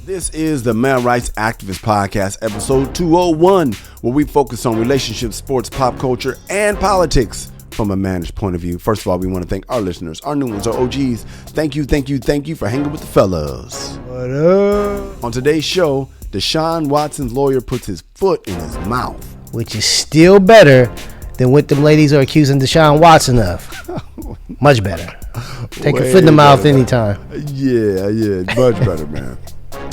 This is the Man Rights Activist Podcast, episode 201, where we focus on relationships, sports, pop culture, and politics from a man's point of view. First of all, we want to thank our listeners, our new ones, our OGs. Thank you for hanging with the fellas. What up? On today's show, Deshaun Watson's lawyer puts his foot in his mouth. Which is still better than what them ladies are accusing Deshaun Watson of. Much better. Take a foot in the mouth anytime. Yeah, much better, man.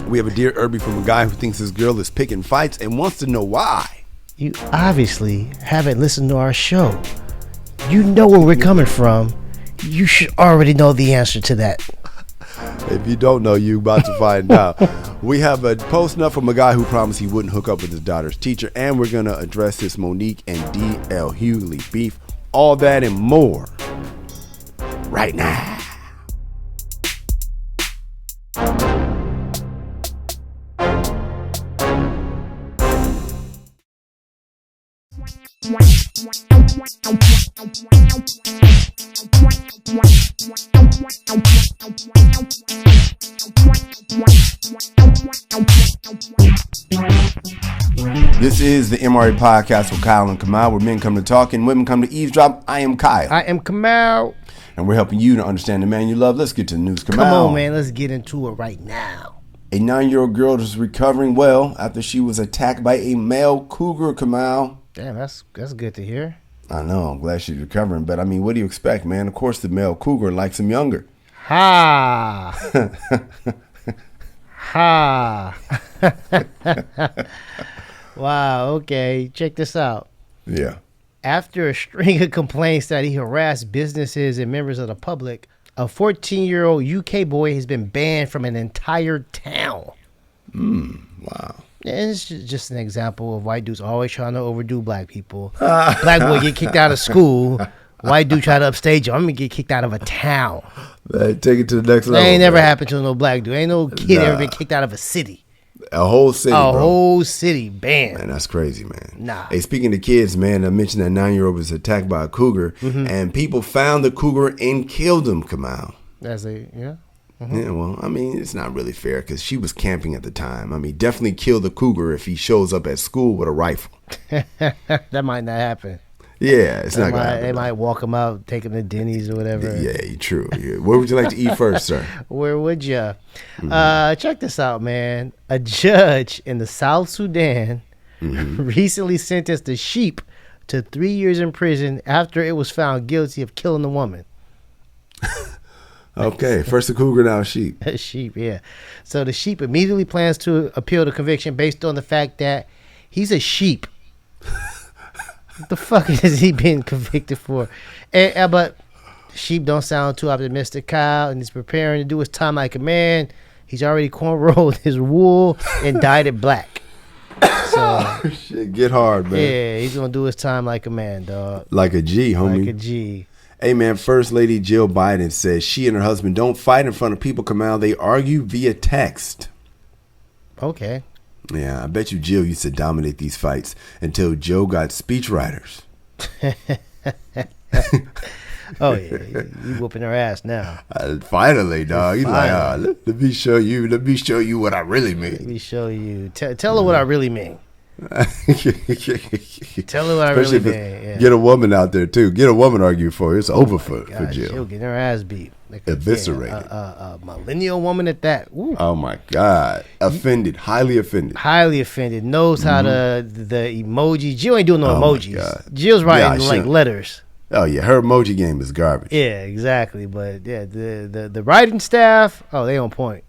We have a Dear Erby from a guy who thinks his girl is picking fights and wants to know why. You obviously haven't listened to our show. You know where we're coming from. You should already know the answer to that. If you don't know, you about to find out. We have a post up from a guy who promised he wouldn't hook up with his daughter's teacher, and we're going to address this Monique and DL Beef. All that and more right now. This is the MRA podcast with Kyle and Kamal, where men come to talk and women come to eavesdrop. I am Kyle. I am Kamal. And we're helping you to understand the man you love. Let's get to the news, Kamal. Come on, man. Let's get into it right now. A 9-year-old girl is recovering well after she was attacked by a male cougar, Kamal. Damn, that's good to hear. I know. I'm glad she's recovering. But, I mean, what do you expect, man? Of course, the male cougar likes him younger. Ha! Ha! Wow, okay. Check this out. Yeah. After a string of complaints that he harassed businesses and members of the public, a 14-year-old UK boy has been banned from an entire town. Wow. And it's just an example of white dudes always trying to overdo black people. Black boy get kicked out of school. White dude try to upstage you. I'm going to get kicked out of a town. Man, take it to the next level. That ain't never happened to no black dude. Ain't no kid ever been kicked out of a city. A whole city, bro. A whole city banned. Man, that's crazy, man. Nah. Hey, speaking of kids, man, I mentioned that 9-year-old was attacked by a cougar, and people found the cougar and killed him, Kamal. That's a, yeah. Yeah, well, I mean, it's not really fair because she was camping at the time. I mean, definitely kill the cougar if he shows up at school with a rifle. That might not happen. Yeah, it's not going to happen. They might walk him out, take him to Denny's or whatever. Yeah, true. Yeah. Where would you like to eat first, sir? Where would you? Check this out, man. A judge in the South Sudan recently sentenced a sheep to 3 years in prison after it was found guilty of killing a woman. Okay, first a cougar, now a sheep. A sheep, yeah. So the sheep immediately plans to appeal the conviction based on the fact that he's a sheep. What the fuck has he been convicted for? But sheep don't sound too optimistic, Kyle, and he's preparing to do his time like a man. He's already cornrowed his wool and dyed it black. So shit, get hard, man. Yeah, he's gonna do his time like a man, dog. Like a G, homie. Like a G. Hey, man, First Lady Jill Biden says she and her husband don't fight in front of people, Kamal. They argue via text. Okay. Yeah, I bet you Jill used to dominate these fights until Joe got speechwriters. Oh, yeah. You whooping her ass now. Finally, dog. He's like, let me show you what I really mean. Let me show you. Tell her what I really mean. Tell her what I really mean. Yeah. Get a woman out there, too. Get a woman argue for it. It's over for Jill. She'll get her ass beat. Like eviscerated. A millennial woman at that. Ooh. Oh, my God. Offended. Highly offended. Highly offended. Knows how to, the emoji. Jill ain't doing no emojis. Jill's writing like letters. Oh, yeah. Her emoji game is garbage. Yeah, exactly. But, yeah, the writing staff, they on point.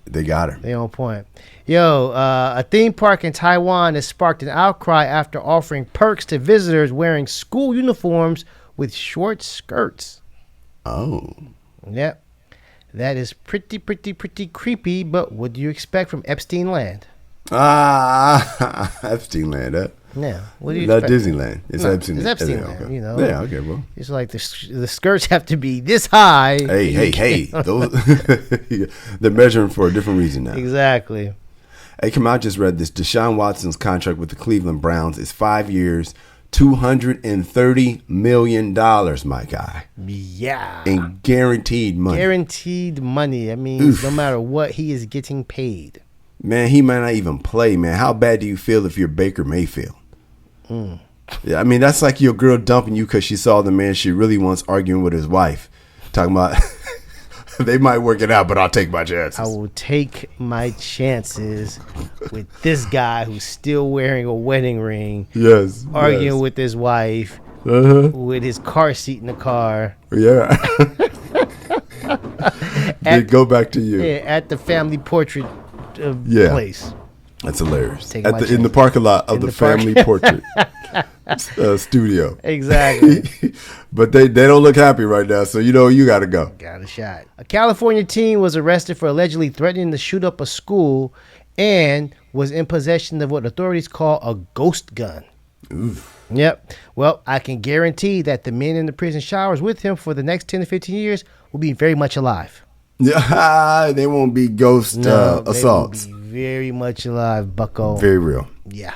They got her. They on point. Yo, a theme park in Taiwan has sparked an outcry after offering perks to visitors wearing school uniforms with short skirts. Oh. Yep. That is pretty creepy, but what do you expect from Epstein Land? Epstein Land, huh? Yeah. What do you Not expect? Disneyland. It's Epstein Land. It's Epstein Land, okay. You know. Yeah, okay, bro. It's like the skirts have to be this high. Hey. Those they're measuring for a different reason now. Exactly. Hey, I just read this. Deshaun Watson's contract with the Cleveland Browns is 5 years, $230 million, my guy. Yeah. And guaranteed money. Guaranteed money. I mean, no matter what, he is getting paid. Man, he might not even play, man. How bad do you feel if you're Baker Mayfield? Yeah, I mean, that's like your girl dumping you because she saw the man she really wants arguing with his wife. Talking about they might work it out, but I'll take my chances. I will take my chances with this guy who's still wearing a wedding ring. Yes. Arguing with his wife. With his car seat in the car. Yeah. Go back to you. Yeah, at the family portrait place. That's hilarious. In the parking lot of the family portrait studio. Exactly. But they don't look happy right now, so you got to go. Got a shot. A California teen was arrested for allegedly threatening to shoot up a school and was in possession of what authorities call a ghost gun. Oof. Yep. Well, I can guarantee that the men in the prison showers with him for the next 10 to 15 years will be very much alive. Yeah, they won't be ghost assaults. They will be very much alive, bucko. Very real. Yeah.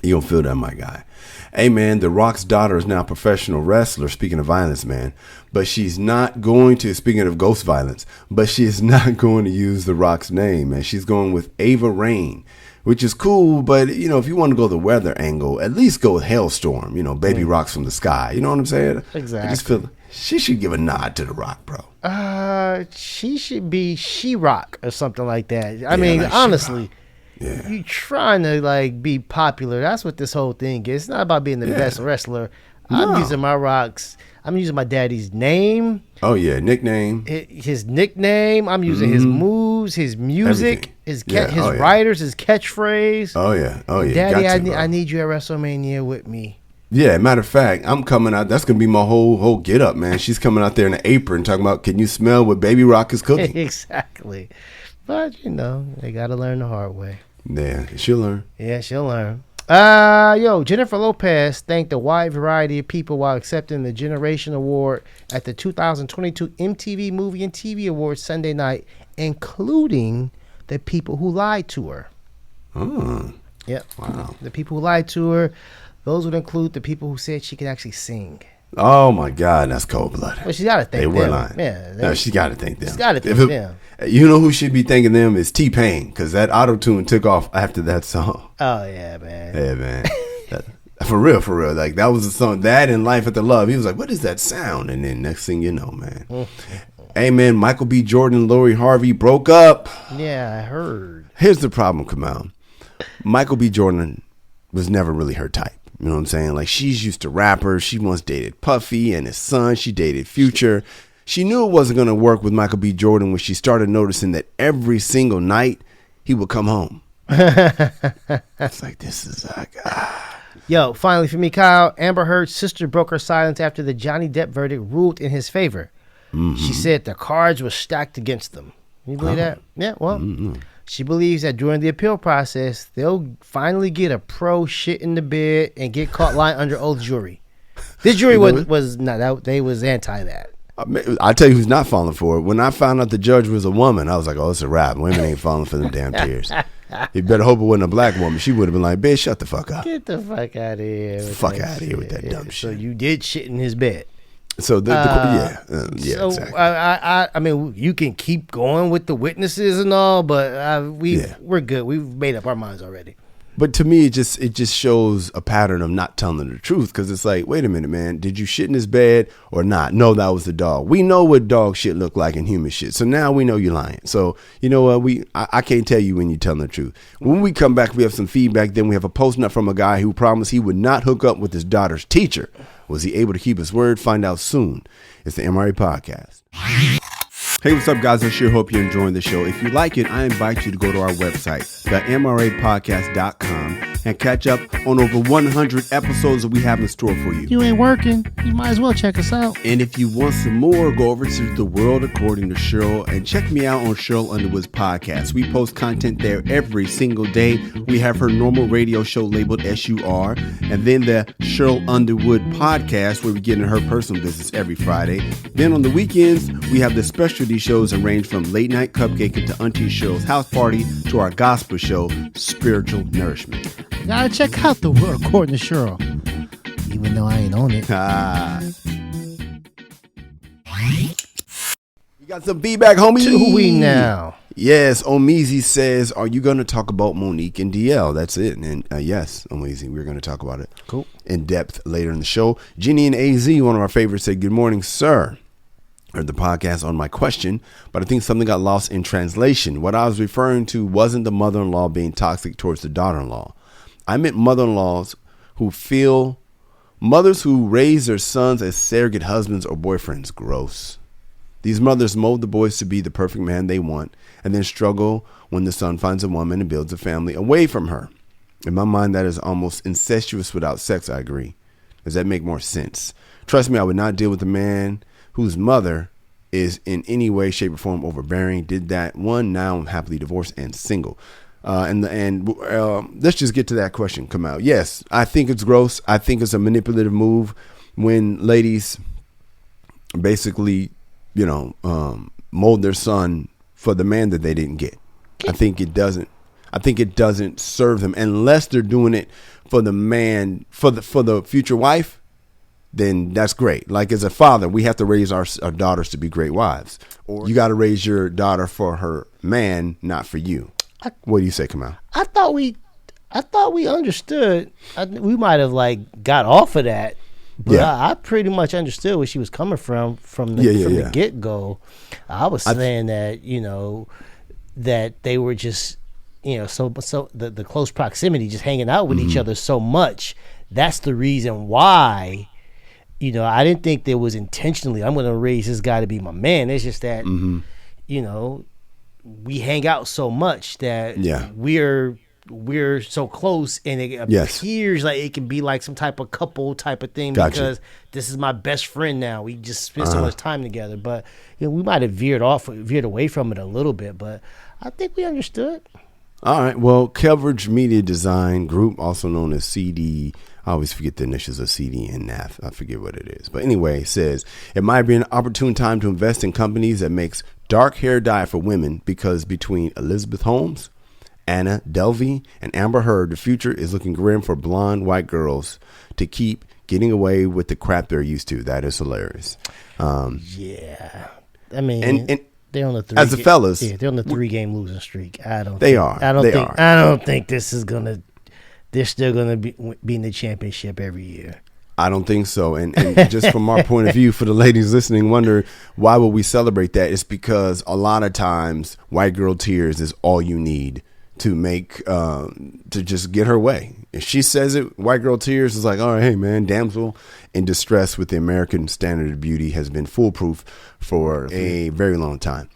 You don't feel that, my guy. Hey, man, The Rock's daughter is now a professional wrestler, speaking of violence, man. But she's not going to, speaking of ghost violence, but she is not going to use The Rock's name, man. She's going with Ava Rain, which is cool. But, if you want to go the weather angle, at least go with Hailstorm, Baby Rocks from the Sky. You know what I'm saying? Exactly. I just feel she should give a nod to The Rock, bro. She should be She-Rock or something like that. I mean, like honestly. Yeah. You trying to be popular. That's what this whole thing is. It's not about being the best wrestler. No. I'm using my rocks. I'm using my daddy's name. Oh, yeah. Nickname. His nickname. I'm using his moves, his music, everything. his writers, his catchphrase. Oh, yeah. Oh, yeah. Daddy, I need you at WrestleMania with me. Yeah, matter of fact, I'm coming out. That's going to be my whole get up, man. She's coming out there in an apron talking about, can you smell what Baby Rock is cooking? Exactly. But, they got to learn the hard way. Yeah, she'll learn. Yeah, she'll learn. Jennifer Lopez thanked a wide variety of people while accepting the Generation Award at the 2022 MTV Movie and TV Awards Sunday night, including the people who lied to her. Oh. Yep. Wow. The people who lied to her, those would include the people who said she could actually sing. Oh, my God, that's cold-blooded. Well, she got to thank them. They were lying. Yeah, no, she got to thank them. She's got to thank them. You know who should be thanking them is T-Pain, because that auto-tune took off after that song. Oh, yeah, man. Yeah, man. For real. Like, that was a song. That and Life After Love. He was like, what is that sound? And then next thing you know, man. Hey, man, Michael B. Jordan and Lori Harvey broke up. Yeah, I heard. Here's the problem, Kamal. Michael B. Jordan was never really her type. You know what I'm saying? Like, she's used to rappers. She once dated Puffy and his son. She dated Future. She knew it wasn't going to work with Michael B. Jordan when she started noticing that every single night he would come home. It's like, this is like, Yo, finally for me, Kyle, Amber Heard's sister broke her silence after the Johnny Depp verdict ruled in his favor. She said the cards were stacked against them. Can you believe that? Yeah, well, she believes that during the appeal process, they'll finally get a pro shit in the bed and get caught lying under oath jury. This jury was not, they was anti that. I tell you who's not falling for it. When I found out the judge was a woman, I was like, oh, it's a wrap. Women ain't falling for them damn tears. You better hope it wasn't a black woman. She would have been like, bitch, shut the fuck up. Get the fuck out of here. Fuck out of here with that dumb shit. So you did shit in his bed. So, yeah, so, exactly. I mean, you can keep going with the witnesses and all, but we're good. We've made up our minds already. But to me, it just shows a pattern of not telling the truth, because it's like, wait a minute, man, did you shit in his bed or not? No, that was the dog. We know what dog shit look like in human shit, so now we know you're lying. So you know what? I can't tell you when you're telling the truth. When we come back, we have some feedback. Then we have a post nut from a guy who promised he would not hook up with his daughter's teacher. Was he able to keep his word? Find out soon. It's the MRA Podcast. Hey, what's up, guys? I sure hope you're enjoying the show. If you like it, I invite you to go to our website, themrapodcast.com, and catch up on over 100 episodes that we have in store for you. You ain't working. You might as well check us out. And if you want some more, go over to The World According to Cheryl and check me out on Cheryl Underwood's podcast. We post content there every single day. We have her normal radio show labeled SUR, and then the Cheryl Underwood podcast, where we get into her personal business every Friday. Then on the weekends, we have the specialty shows that range from Late Night Cupcake to Auntie Cheryl's House Party to our gospel show, Spiritual Nourishment. You gotta check out The World According to Cheryl, even though I ain't on it. You got some feedback, homie. Do we now? Yes, Omizi says, are you going to talk about Monique and DL? That's it. And yes, Omizi, we're going to talk about it in depth later in the show. Jenny and AZ, one of our favorites, said, good morning, sir. Heard the podcast on my question, but I think something got lost in translation. What I was referring to wasn't the mother-in-law being toxic towards the daughter-in-law. I meant mothers who raise their sons as surrogate husbands or boyfriends. Gross. These mothers mold the boys to be the perfect man they want and then struggle when the son finds a woman and builds a family away from her. In my mind, that is almost incestuous without sex. I agree. Does that make more sense? Trust me, I would not deal with a man whose mother is in any way, shape, or form overbearing. Did that one. Now I'm happily divorced and single. Let's just get to that question. Come out. Yes, I think it's gross. I think it's a manipulative move when ladies basically, mold their son for the man that they didn't get. I think it doesn't serve them unless they're doing it for the man, for the future wife. Then that's great. Like as a father, we have to raise our daughters to be great wives. Or you got to raise your daughter for her man, not for you. What do you say, Kamal? I thought we understood. We might have got off of that, but I pretty much understood where she was coming from the get go. I was saying that that they were just so the close proximity, just hanging out with each other so much. That's the reason why. I didn't think there was intentionally, I'm going to raise this guy to be my man. It's just that, we hang out so much that we're so close, and it appears like it can be like some type of couple type of thing because this is my best friend now. We just spend so much time together. But we might have veered away from it a little bit, but I think we understood. All right. Well, Coverage Media Design Group, also known as CD, I always forget the initials of CD and NAF. I forget what it is. But anyway, it says, it might be an opportune time to invest in companies that makes dark hair dye for women because between Elizabeth Holmes, Anna Delvey, and Amber Heard, the future is looking grim for blonde white girls to keep getting away with the crap they're used to. That is hilarious. I mean, and they're on the they're on the 3-game losing streak. I don't think this is gonna. They're still gonna be in the championship every year. I don't think so. And just from our point of view, for the ladies listening, wonder why would we celebrate that? It's because a lot of times white girl tears is all you need to make to just get her way. If she says it, white girl tears is like, all right, hey man, damsel in distress with the American standard of beauty has been foolproof for a very long time.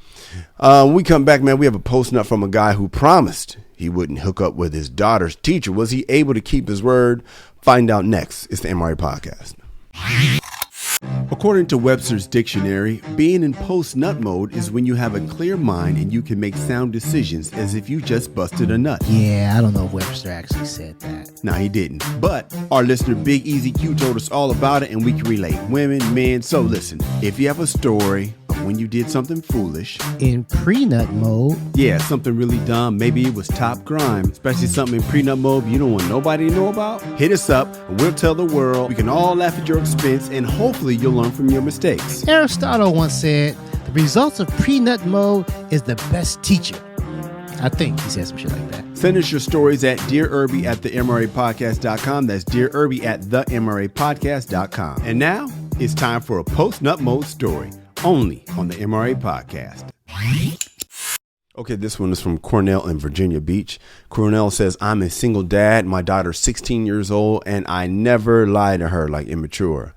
When we come back, man, we have a post nut from a guy who promised he wouldn't hook up with his daughter's teacher. Was he able to keep his word? Find out next. It's the MRA Podcast. According to Webster's dictionary, being in post-nut mode is when you have a clear mind and you can make sound decisions as if you just busted a nut. Yeah, I don't know if Webster actually said that. No, he didn't. But our listener Big Easy Q told us all about it and we can relate. Women, men. So listen, if you have a story of when you did something foolish. In pre-nut mode. Yeah, something really dumb. Maybe it was top crime. Especially something in pre-nut mode you don't want nobody to know about. Hit us up and we'll tell the world. We can all laugh at your expense and hopefully you'll learn from your mistakes. Aristotle once said, the results of pre-nut mode is the best teacher. I think he said some shit like that. Send us your stories at Dear Erby at themrapodcast.com. That's Dear Erby at themrapodcast.com. And now it's time for a post-nut mode story only on the MRA Podcast. Okay, this one is from Cornell in Virginia Beach. Cornell says, I'm a single dad. My daughter's 16 years old, and I never lie to her like immature.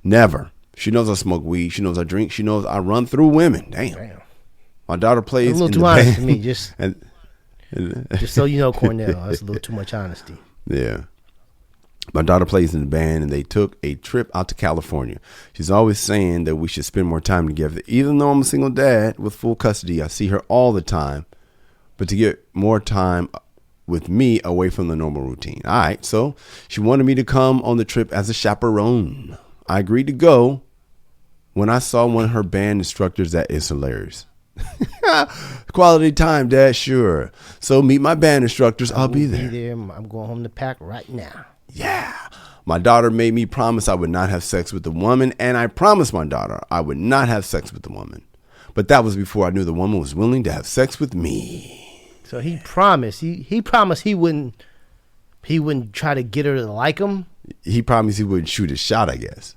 Never. She knows I smoke weed. She knows I drink. She knows I run through women. Damn. My daughter plays. That's a little too honest to me. Just so you know, Cornell, that's a little too much honesty. Yeah. My daughter plays in the band, and they took a trip out to California. She's always saying that we should spend more time together. Even though I'm a single dad with full custody, I see her all the time. But to get more time with me away from the normal routine. All right, so she wanted me to come on the trip as a chaperone. I agreed to go when I saw one of her band instructors. That is hilarious. Quality time, Dad, sure. So meet my band instructors. I'll be there. I'm going home to pack right now. Yeah. My daughter made me promise I would not have sex with the woman, and I promised my daughter I would not have sex with the woman. But that was before I knew the woman was willing to have sex with me. So he promised. He promised he wouldn't try to get her to like him. He promised he wouldn't shoot his shot, I guess.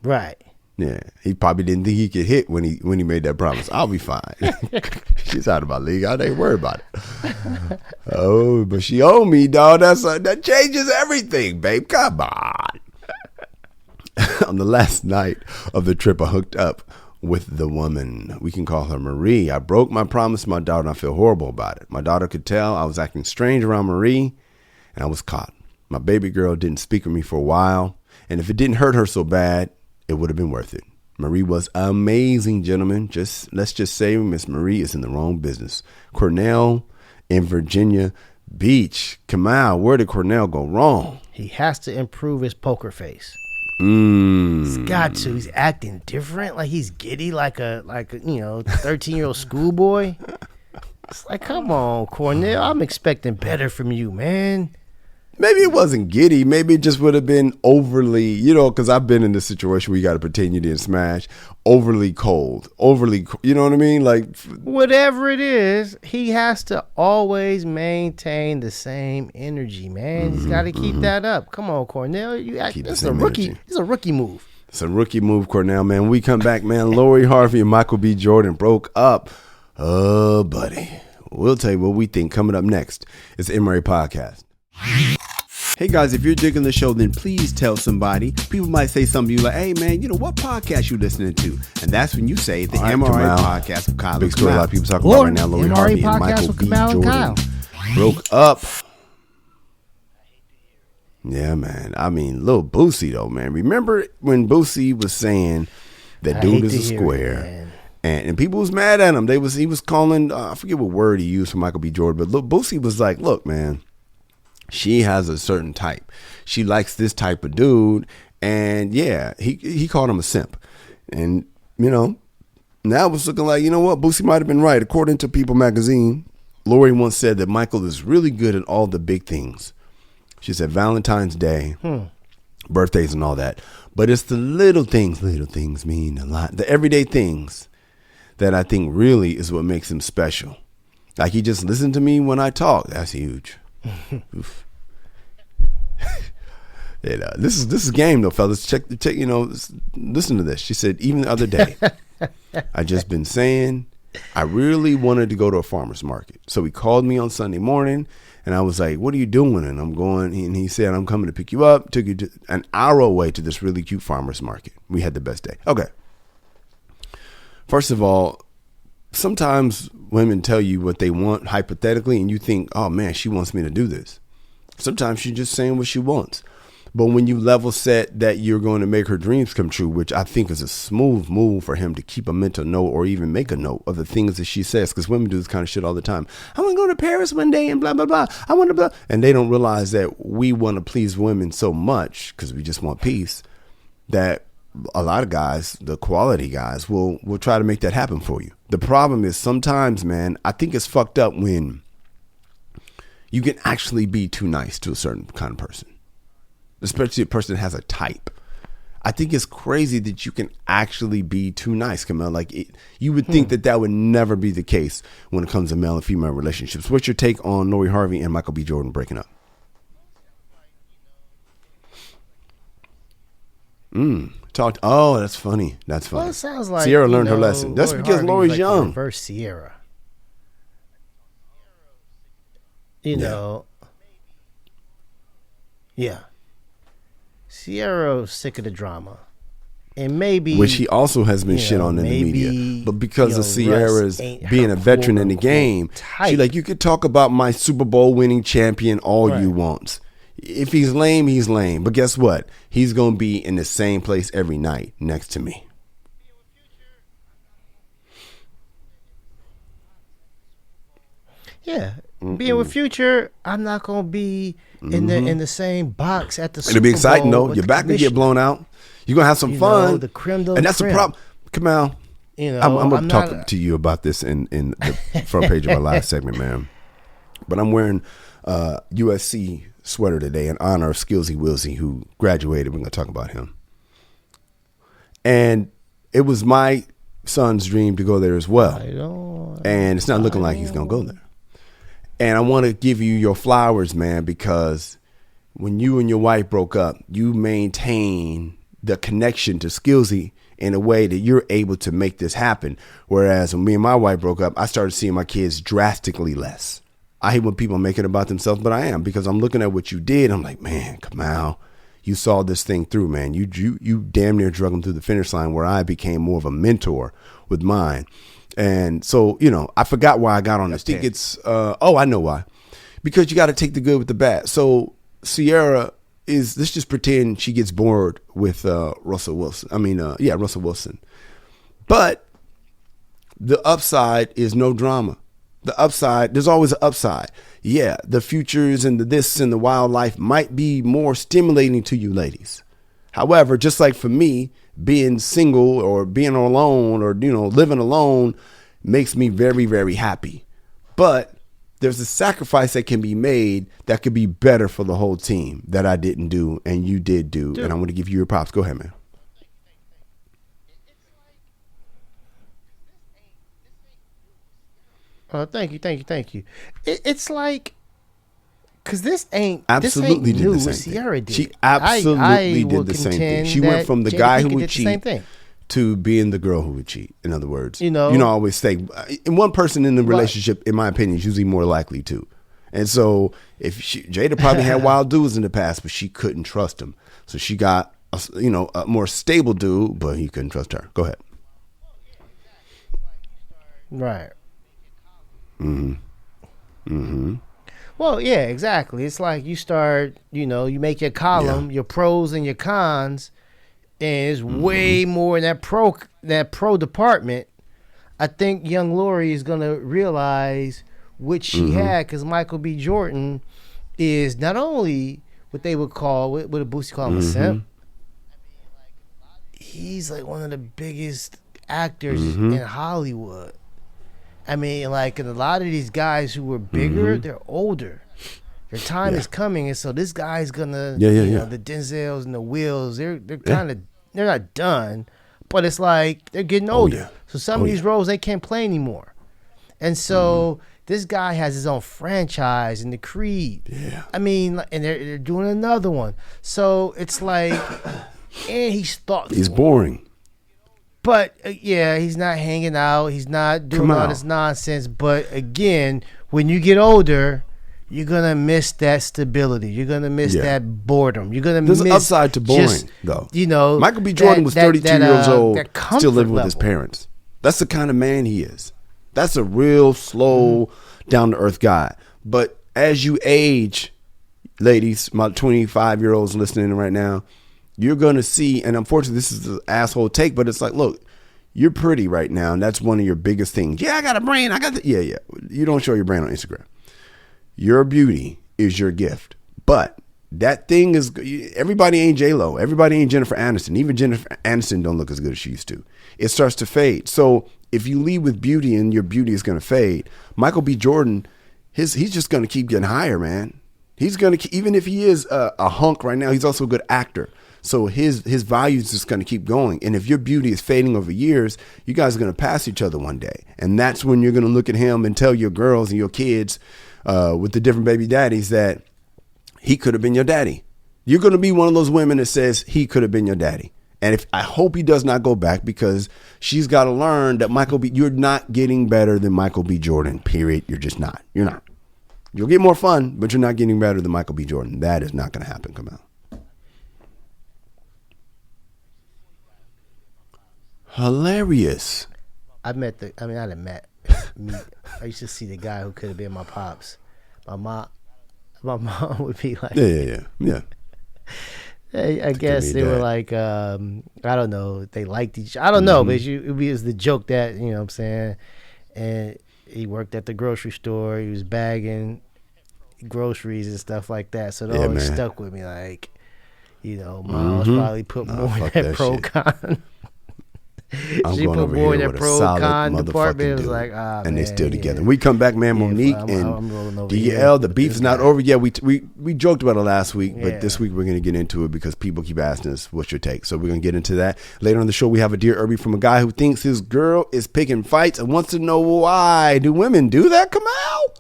Right. Yeah, he probably didn't think he could hit when he made that promise. I'll be fine. She's out of my league. I ain't worried about it. Oh, but she owed me, dog. That changes everything, babe. Come on. On the last night of the trip, I hooked up with the woman. We can call her Marie. I broke my promise to my daughter, and I feel horrible about it. My daughter could tell I was acting strange around Marie, and I was caught. My baby girl didn't speak with me for a while, and if it didn't hurt her so bad, it would have been worth it. Marie was amazing, gentlemen. Let's just say Miss Marie is in the wrong business. Cornell in Virginia Beach. Kamal, where did Cornell go wrong? He has to improve his poker face. He's got to. He's acting different, like he's giddy, like a 13-year-old schoolboy. It's like, come on, Cornell. I'm expecting better from you, man. Maybe it wasn't giddy. Maybe it just would have been overly, because I've been in this situation where you got to pretend you didn't smash. Overly cold. You know what I mean? Like, whatever it is, he has to always maintain the same energy, man. He's got to keep that up. Come on, Cornell. It's a rookie. Energy. It's a rookie move. It's a rookie move, Cornell, man. When we come back, man, Lori Harvey and Michael B. Jordan broke up. Oh, buddy. We'll tell you what we think coming up next. It's the MRA Podcast. Hey guys, if you're digging the show, then please tell somebody. People might say something to you like, hey man, what podcast you listening to? And that's when you say the MRA Podcast with Kyle. Big story a lot of people talking about right now. Lori Harvey and Michael B. Jordan broke up. Yeah, man. I mean, little Boosie though, man. Remember when Boosie was saying that dude is a square? And people was mad at him. He was calling, I forget what word he used for Michael B. Jordan, but look, Boosie was like, look, man. She has a certain type. She likes this type of dude. And yeah, he called him a simp. And, now it's looking like, what? Boosie might have been right. According to People magazine, Lori once said that Michael is really good at all the big things. She said Valentine's Day, birthdays and all that. But it's the little things mean a lot. The everyday things that I think really is what makes him special. Like he just listened to me when I talk. That's huge. Oof. This is game though, fellas. Check. Listen to this. She said, even the other day, I just been saying I really wanted to go to a farmer's market. So he called me on Sunday morning, and I was like, "What are you doing?" And I'm going. And he said, "I'm coming to pick you up." Took you to an hour away to this really cute farmer's market. We had the best day. Okay. First of all, sometimes women tell you what they want hypothetically, and you think, oh man, she wants me to do this. Sometimes she's just saying what she wants. But when you level set that you're going to make her dreams come true, which I think is a smooth move for him to keep a mental note or even make a note of the things that she says, because women do this kind of shit all the time. I want to go to Paris one day and blah, blah, blah. I want to blah. And they don't realize that we want to please women so much because we just want peace that a lot of guys, the quality guys, will try to make that happen for you. The problem is sometimes, man, I think it's fucked up when you can actually be too nice to a certain kind of person, especially a person that has a type. I think it's crazy that you can actually be too nice, Camille. Like you would think that would never be the case when it comes to male and female relationships. What's your take on Lori Harvey and Michael B. Jordan breaking up? Oh, that's funny. That's funny. Well, it sounds like Sierra learned her lesson. That's because Lori's young. Reverse Sierra. Yeah. Sierra's sick of the drama. And maybe, which he also has been shit on in the media, but because of Sierra's being a veteran in the game, she like, you could talk about my Super Bowl winning champion all you want. If he's lame, he's lame. But guess what? He's going to be in the same place every night next to me. Yeah. Being with Future, I'm not going to be in the same box at the Super Bowl. It'll be exciting, though. Your back will get blown out. You're going to have some fun. The creme de la and that's creme. the problem. Come on. I'm going to talk to you about this in the front page of our last segment, man. But I'm wearing USC sweater today in honor of Skillsy Wilsey, who graduated. We're going to talk about him. And it was my son's dream to go there as well. And it's not looking like he's going to go there. And I want to give you your flowers, man, because when you and your wife broke up, you maintain the connection to Skillsy in a way that you're able to make this happen. Whereas when me and my wife broke up, I started seeing my kids drastically less. I hate when people make it about themselves, but I am, because I'm looking at what you did. I'm like, man, Kamal, you saw this thing through, man. You damn near drug them through the finish line, where I became more of a mentor with mine. And so, I forgot why I got on this. I think it's, I know why. Because you got to take the good with the bad. So Sierra let's just pretend she gets bored with Russell Wilson. Russell Wilson. But the upside is no drama. The upside, there's always an upside. Yeah, the futures and the this and the wildlife might be more stimulating to you ladies. However, just like for me, being single or being alone or, living alone makes me very, very happy. But there's a sacrifice that can be made that could be better for the whole team that I didn't do and you did do. Dude. And I want to give you your props. Go ahead, man. Thank you. It's like, because this ain't absolutely new. Did the same Sierra thing. did. She absolutely did the same thing. She went from the guy who would cheat to being the girl who would cheat. In other words, I always say, one person in the relationship, in my opinion, is usually more likely to. And so Jada probably had wild dudes in the past, but she couldn't trust him. So she got a more stable dude, but he couldn't trust her. Go ahead. Right. Mm-hmm. Well, yeah, exactly. It's like you start, you make your column, your pros and your cons, and it's way more in that pro department. I think young Lori is gonna realize which she had, because Michael B. Jordan is not only what they would call, what a Boosie call him, a simp. He's like one of the biggest actors in Hollywood. I mean, like, and a lot of these guys who were bigger, they're older. Their time is coming, and so this guy's gonna, the Denzels and the Wills, they're kind of, they're not done, but it's like they're getting older. So some of these roles they can't play anymore, and so this guy has his own franchise in the Creed. Yeah, I mean, and they're doing another one. So it's like, and he's thoughtful. He's boring. But, he's not hanging out. He's not doing all this nonsense. But, again, when you get older, you're going to miss that stability. You're going to miss that boredom. You're going to miss... There's an upside to boring, though. Michael B. Jordan was 32 years old, still living with his parents. That's the kind of man he is. That's a real slow, down-to-earth guy. But as you age, ladies, my 25-year-olds listening right now, you're going to see, and unfortunately this is the asshole take, but it's like, look, you're pretty right now, and that's one of your biggest things. Yeah, I got a brain. Yeah. You don't show your brain on Instagram. Your beauty is your gift. But that thing is, everybody ain't J-Lo. Everybody ain't Jennifer Aniston. Even Jennifer Aniston don't look as good as she used to. It starts to fade. So if you lead with beauty and your beauty is going to fade, Michael B. Jordan, he's just going to keep getting higher, man. He's going to, even if he is a hunk right now, he's also a good actor. So his value is just going to keep going. And if your beauty is fading over years, you guys are going to pass each other one day. And that's when you're going to look at him and tell your girls and your kids with the different baby daddies that he could have been your daddy. You're going to be one of those women that says he could have been your daddy. And I hope he does not go back, because she's got to learn that you're not getting better than Michael B. Jordan, period. You're just not. You're not. You'll get more fun, but you're not getting better than Michael B. Jordan. That is not going to happen. Come out. Hilarious. I used to see the guy who could have been my pops. My mom would be like, yeah. I guess they were like, I don't know, they liked each other. I don't know, but it was the joke that, you know what I'm saying? And he worked at the grocery store. He was bagging groceries and stuff like that. So it always stuck with me, like, Miles probably put more in that pro con. I'm She going put over more in here that with a pro solid con motherfucking department. It was dude. like, And they still together. yeah. We come back, man. Yeah, Monique I'm and rolling over DL. here The with beef's this not guy. over yet. We joked about it last week, but Yeah. this week we're going to get into it because people keep asking us, what's your take? So we're going to get into that. Later on the show, we have a Dear Erby from a guy who thinks his girl is picking fights and wants to know why. Do women do that, Kamal?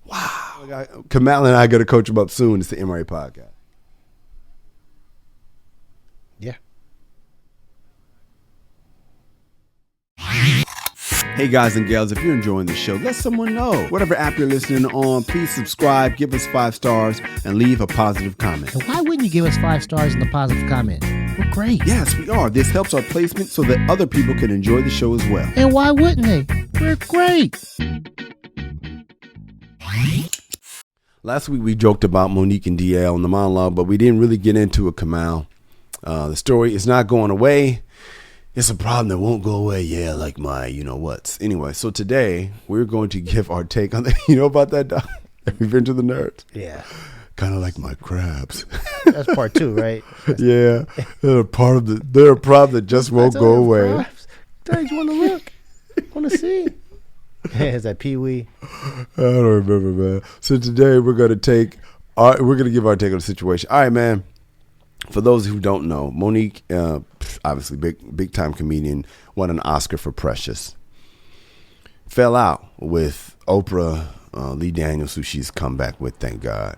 Wow. Kamal and I got to coach him up soon. It's the MRA podcast. Yeah. Hey guys and gals, if you're enjoying the show, let someone know. Whatever app you're listening on, please subscribe, give us 5 stars, and leave a positive comment. And why wouldn't you give us 5 stars and a positive comment? We're great. Yes, we are. This helps our placement so that other people can enjoy the show as well. And why wouldn't they? We're great. Last week we joked about Monique and DL in the monologue, but we didn't really get into it, Kamal. The story is not going away. It's a problem that won't go away. Yeah, like my you-know-whats. Anyway, so today we're going to give our take on the, you know about that, Doc? Have you been to the nerds? Yeah. Kind of like my crabs. That's part 2, right? Yeah, they're a problem that just won't go away. Don't you want to look? Want to see? Is that Pee Wee? I don't remember, man. So today we're gonna give our take on the situation. All right, man. For those who don't know, Monique, obviously big time comedian, won an Oscar for Precious. Fell out with Oprah, Lee Daniels, who she's come back with, thank God.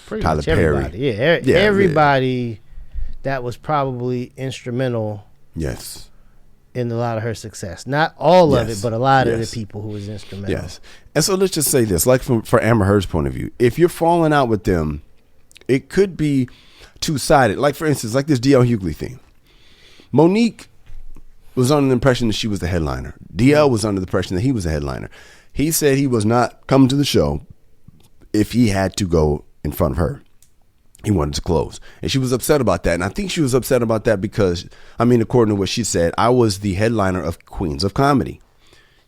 Pretty Tyler much Perry. everybody. Yeah, everybody that was probably instrumental. Yes. In a lot of her success. Not all of Yes. it, but a lot of the Yes. people who was instrumental. Yes. And so let's just say this, like for Amber Heard's point of view, if you're falling out with them, it could be two-sided. Like, for instance, like this DL Hughley thing. Monique was under the impression that she was the headliner. DL was under the impression that he was the headliner. He said he was not coming to the show if he had to go in front of her. He wanted to close. And she was upset about that. And I think she was upset about that because, according to what she said, I was the headliner of Queens of Comedy.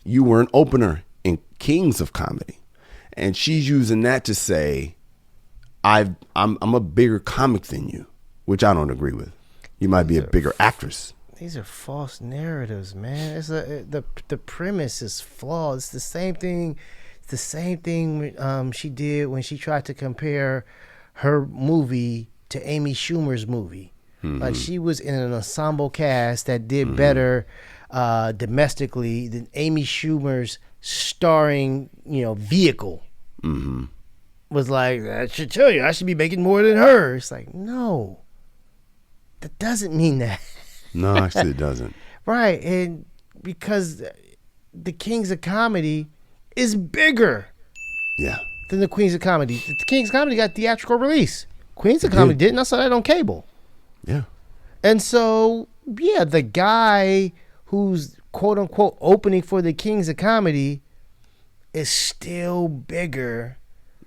You were an opener in Kings of Comedy. And she's using that to say, I'm a bigger comic than you, which I don't agree with. You might be a bigger actress. These are false narratives, man. It's the premise is flawed. It's the same thing. It's the same thing she did when she tried to compare her movie to Amy Schumer's movie. Mm-hmm. Like, she was in an ensemble cast that did better domestically than Amy Schumer's starring, vehicle. Mm-hmm. Was like, I should tell you, I should be making more than her. It's like, no, that doesn't mean that. No, actually it doesn't. Right. And because the Kings of Comedy is bigger. Yeah. Than the Queens of Comedy. The Kings of Comedy got theatrical release. Queens of Comedy didn't. I saw that on cable. Yeah. And so, yeah, the guy who's quote unquote opening for the Kings of Comedy is still bigger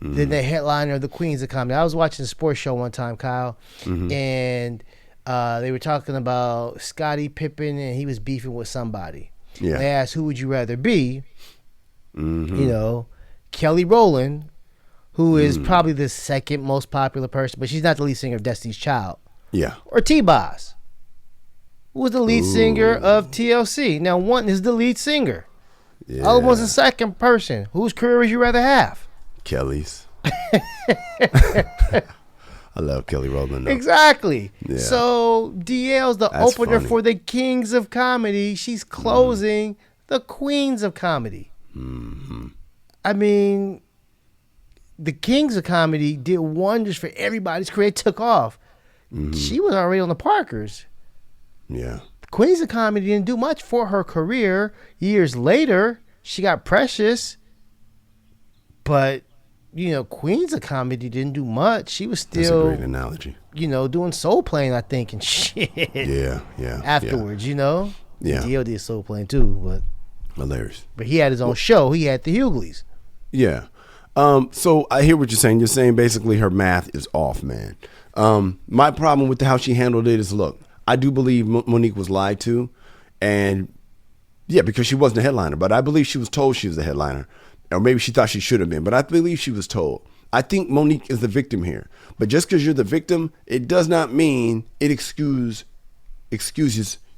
than the headliner of the Queens of Comedy. I was watching a sports show one time, Kyle, and they were talking about Scottie Pippen, and he was beefing with somebody. Yeah. They asked, who would you rather be? Kelly Rowland, who is probably the second most popular person, but she's not the lead singer of Destiny's Child. Yeah. Or T-Boz, who was the lead singer of TLC. Now, one is the lead singer. Yeah. Other one's the second person. Whose career would you rather have? Kelly's. I love Kelly Rowland. Exactly. Yeah. So DL's the That's opener funny. for the Kings of Comedy. She's closing the Queens of Comedy. Mm-hmm. The Kings of Comedy did wonders for everybody's career. It took off. She was already on the Parkers. Yeah. Queens of Comedy didn't do much for her career. Years later, she got Precious. But, Queens of Comedy didn't do much. She was still, That's a great analogy. Doing soul playing, I think, and shit. Yeah. Afterwards, Yeah. DL did soul playing too, but Hilarious. But he had his own show. He had the Hughleys. Yeah. So I hear what you're saying. You're saying basically her math is off, man. My problem with how she handled it is, look, I do believe Monique was lied to, and yeah, because she wasn't a headliner, but I believe she was told she was a headliner, or maybe she thought she should have been, but I believe she was told. I think Monique is the victim here, but just because you're the victim, it does not mean it excuses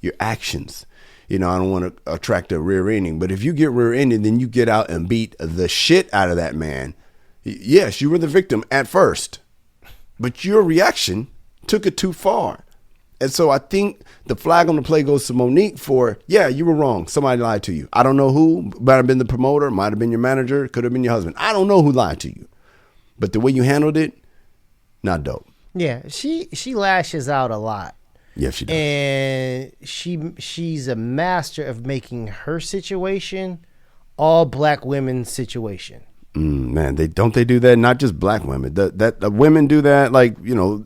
your actions. I don't want to attract a rear ending, but if you get rear ended, then you get out and beat the shit out of that man. Yes, you were the victim at first, but your reaction took it too far. And so I think the flag on the play goes to Monique for, you were wrong. Somebody lied to you. I don't know who. Might have been the promoter. Might have been your manager. Could have been your husband. I don't know who lied to you. But the way you handled it, not dope. Yeah, she lashes out a lot. Yes, she does. And she's a master of making her situation all black women's situation. Man, they do that. Not just black women. The women do that. Like,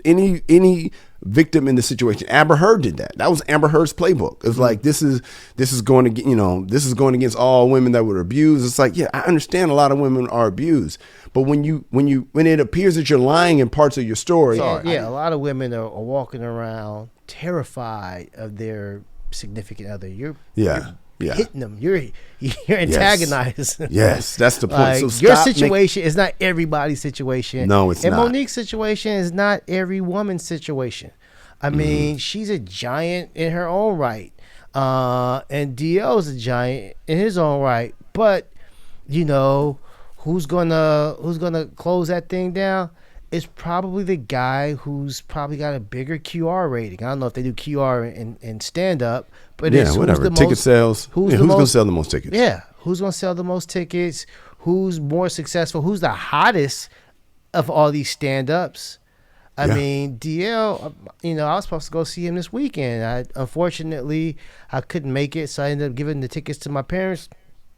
any victim in the situation. Amber Heard did that. That was Amber Heard's playbook. It was like, this is going against all women that were abused. It's like, I understand a lot of women are abused, but when it appears that you're lying in parts of your story, a lot of women are walking around terrified of their significant other. You're hitting them. You're antagonizing. Yes, that's the point. Like, So your situation is not everybody's situation. No, it's not. And Monique's situation is not every woman's situation. I mean, she's a giant in her own right, and DL's a giant in his own right. But who's gonna close that thing down? It's probably the guy who's probably got a bigger QR rating. I don't know if they do QR in stand up, but it's whatever. Ticket sales. Who's gonna sell the most tickets? Yeah, who's gonna sell the most tickets? Who's more successful? Who's the hottest of all these stand ups? I mean, DL. I was supposed to go see him this weekend. Unfortunately I couldn't make it, so I ended up giving the tickets to my parents.